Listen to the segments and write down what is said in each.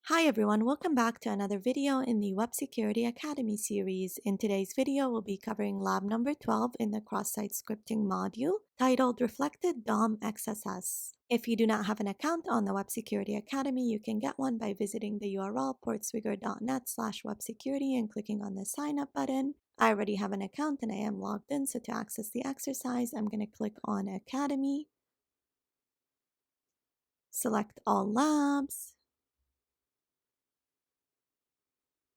Hi everyone, welcome back to another video in the Web Security Academy series. In today's video, we'll be covering lab number 12 in the cross-site scripting module titled Reflected DOM XSS. If you do not have an account on the Web Security Academy, you can get one by visiting the URL portswigger.net/websecurity and clicking on the sign up button. I already have an account and I am logged in, so to access the exercise, I'm going to click on Academy, select all labs,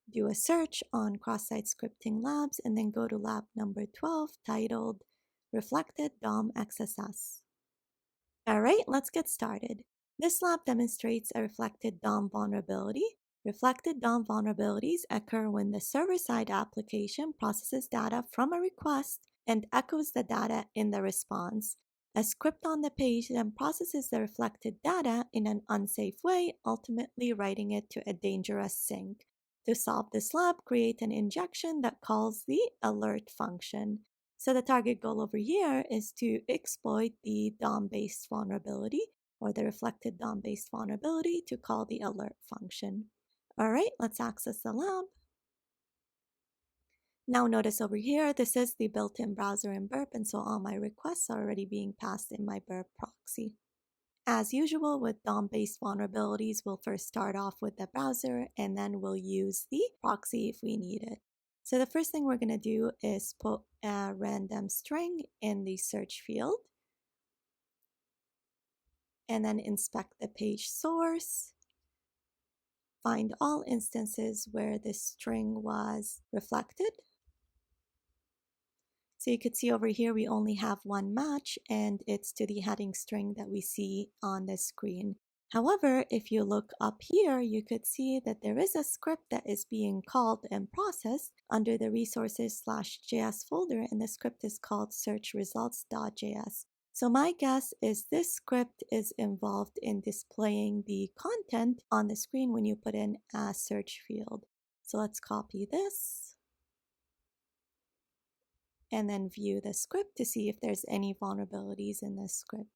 do a search on cross-site scripting labs, and then go to lab number 12 titled Reflected DOM XSS. All right, let's get started. This lab demonstrates a reflected DOM vulnerability. Reflected DOM vulnerabilities occur when the server-side application processes data from a request and echoes the data in the response. A script on the page then processes the reflected data in an unsafe way, ultimately writing it to a dangerous sink. To solve this lab, create an injection that calls the alert function. So the target goal over here is to exploit the DOM-based vulnerability or the reflected DOM-based vulnerability to call the alert function. All right, let's access the lab. Now notice over here, this is the built-in browser in Burp, and so all my requests are already being passed in my Burp proxy. As usual with DOM-based vulnerabilities, we'll first start off with the browser and then we'll use the proxy if we need it. So the first thing we're going to do is put a random string in the search field and then inspect the page source, find all instances where this string was reflected. So you could see over here we only have one match and it's to the heading string that we see on the screen. However, if you look up here, you could see that there is a script that is being called and processed under the resources/js folder, and the script is called searchresults.js. So my guess is this script is involved in displaying the content on the screen when you put in a search field. So let's copy this and then view the script to see if there's any vulnerabilities in this script.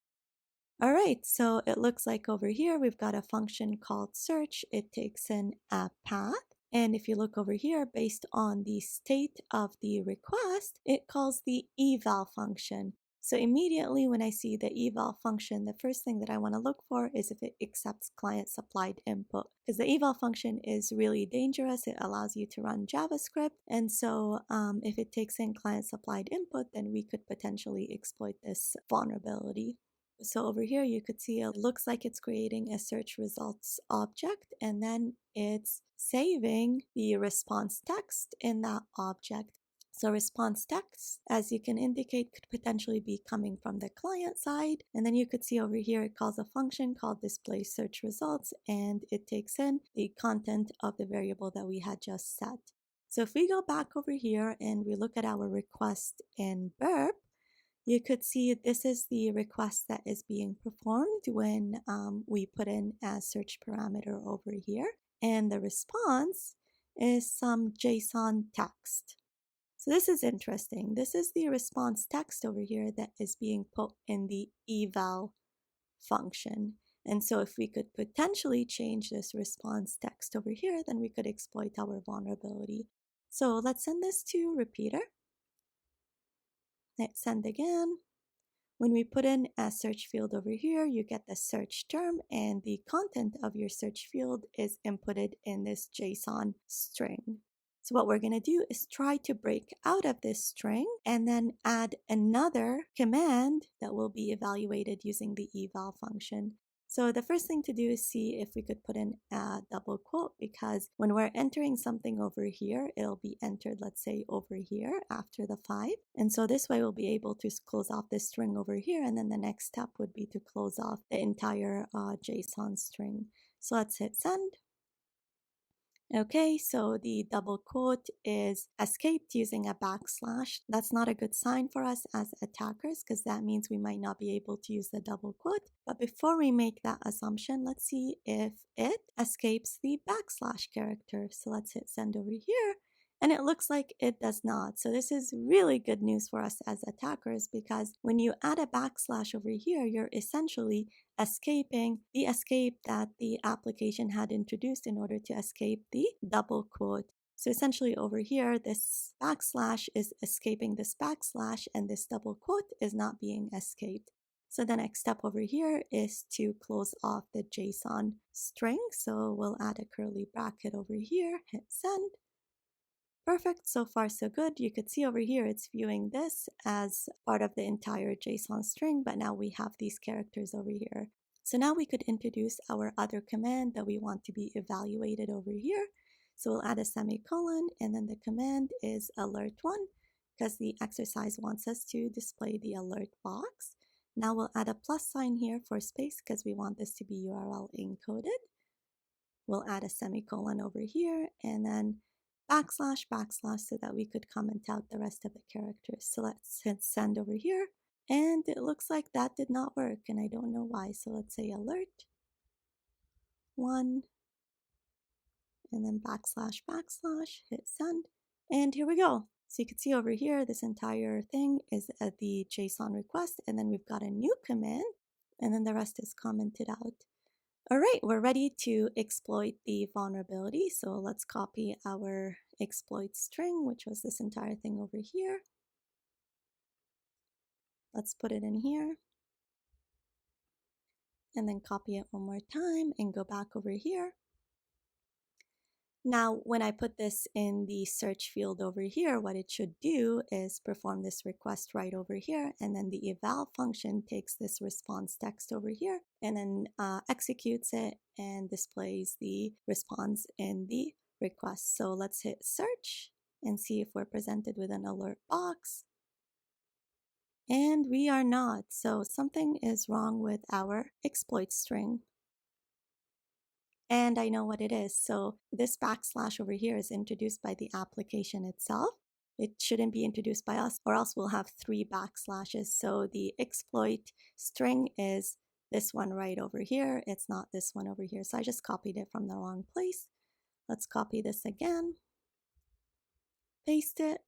All right, so it looks like over here we've got a function called search. It takes in a path. And if you look over here, based on the state of the request, it calls the eval function. So immediately when I see the eval function, the first thing that I want to look for is if it accepts client-supplied input, because the eval function is really dangerous. It allows you to run JavaScript. And so if it takes in client-supplied input, then we could potentially exploit this vulnerability. So over here, you could see it looks like it's creating a search results object, and then it's saving the response text in that object. So response text, as you can indicate, could potentially be coming from the client side. And then you could see over here, it calls a function called display search results, and it takes in the content of the variable that we had just set. So if we go back over here and we look at our request in Burp, you could see this is the request that is being performed when we put in a search parameter over here. And the response is some JSON text. So this is interesting. This is the response text over here that is being put in the eval function. And so if we could potentially change this response text over here, then we could exploit our vulnerability. So let's send this to repeater. Hit send again. When we put in a search field over here, you get the search term, and the content of your search field is inputted in this JSON string. So what we're going to do is try to break out of this string and then add another command that will be evaluated using the eval function. So the first thing to do is see if we could put in a double quote, because when we're entering something over here, it'll be entered, let's say, over here after the 5. And so this way we'll be able to close off this string over here, and then the next step would be to close off the entire JSON string. So let's hit send. Okay, so the double quote is escaped using a backslash. That's not a good sign for us as attackers, because that means we might not be able to use the double quote. But before we make that assumption, let's see if it escapes the backslash character. So let's hit send over here. And it looks like it does not. So this is really good news for us as attackers, because when you add a backslash over here, you're essentially escaping the escape that the application had introduced in order to escape the double quote. So essentially over here, this backslash is escaping this backslash, and this double quote is not being escaped. So the next step over here is to close off the JSON string. So we'll add a curly bracket over here, hit send. Perfect, so far so good. You could see over here it's viewing this as part of the entire JSON string, but now we have these characters over here. So now we could introduce our other command that we want to be evaluated over here. So we'll add a semicolon, and then the command is alert1, because the exercise wants us to display the alert box. Now we'll add a plus sign here for space, because we want this to be URL encoded. We'll add a semicolon over here, and then backslash, backslash, so that we could comment out the rest of the characters. So let's hit send over here, and it looks like that did not work, and I don't know why. So let's say alert 1, and then backslash, backslash, hit send, and here we go. So you can see over here, this entire thing is the JSON request, and then we've got a new command, and then the rest is commented out. All right, we're ready to exploit the vulnerability. So let's copy our exploit string, which was this entire thing over here. Let's put it in here. And then copy it one more time and go back over here. Now, when I put this in the search field over here, what it should do is perform this request right over here, and then the eval function takes this response text over here and then executes it and displays the response in the request. So let's hit search and see if we're presented with an alert box. And we are not. So something is wrong with our exploit string. And I know what it is. So this backslash over here is introduced by the application itself. It shouldn't be introduced by us, or else we'll have 3 backslashes. So the exploit string is this one right over here. It's not this one over here. So I just copied it from the wrong place. Let's copy this again, paste it,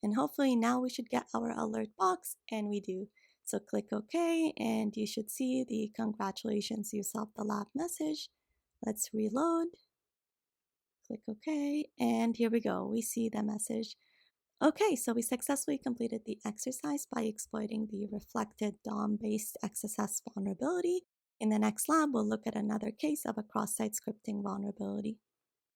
and hopefully now we should get our alert box, and we do. So click OK, and you should see the congratulations, you solved the lab message. Let's reload, click OK, and here we go. We see the message. Okay, so we successfully completed the exercise by exploiting the reflected DOM-based XSS vulnerability. In the next lab, we'll look at another case of a cross-site scripting vulnerability.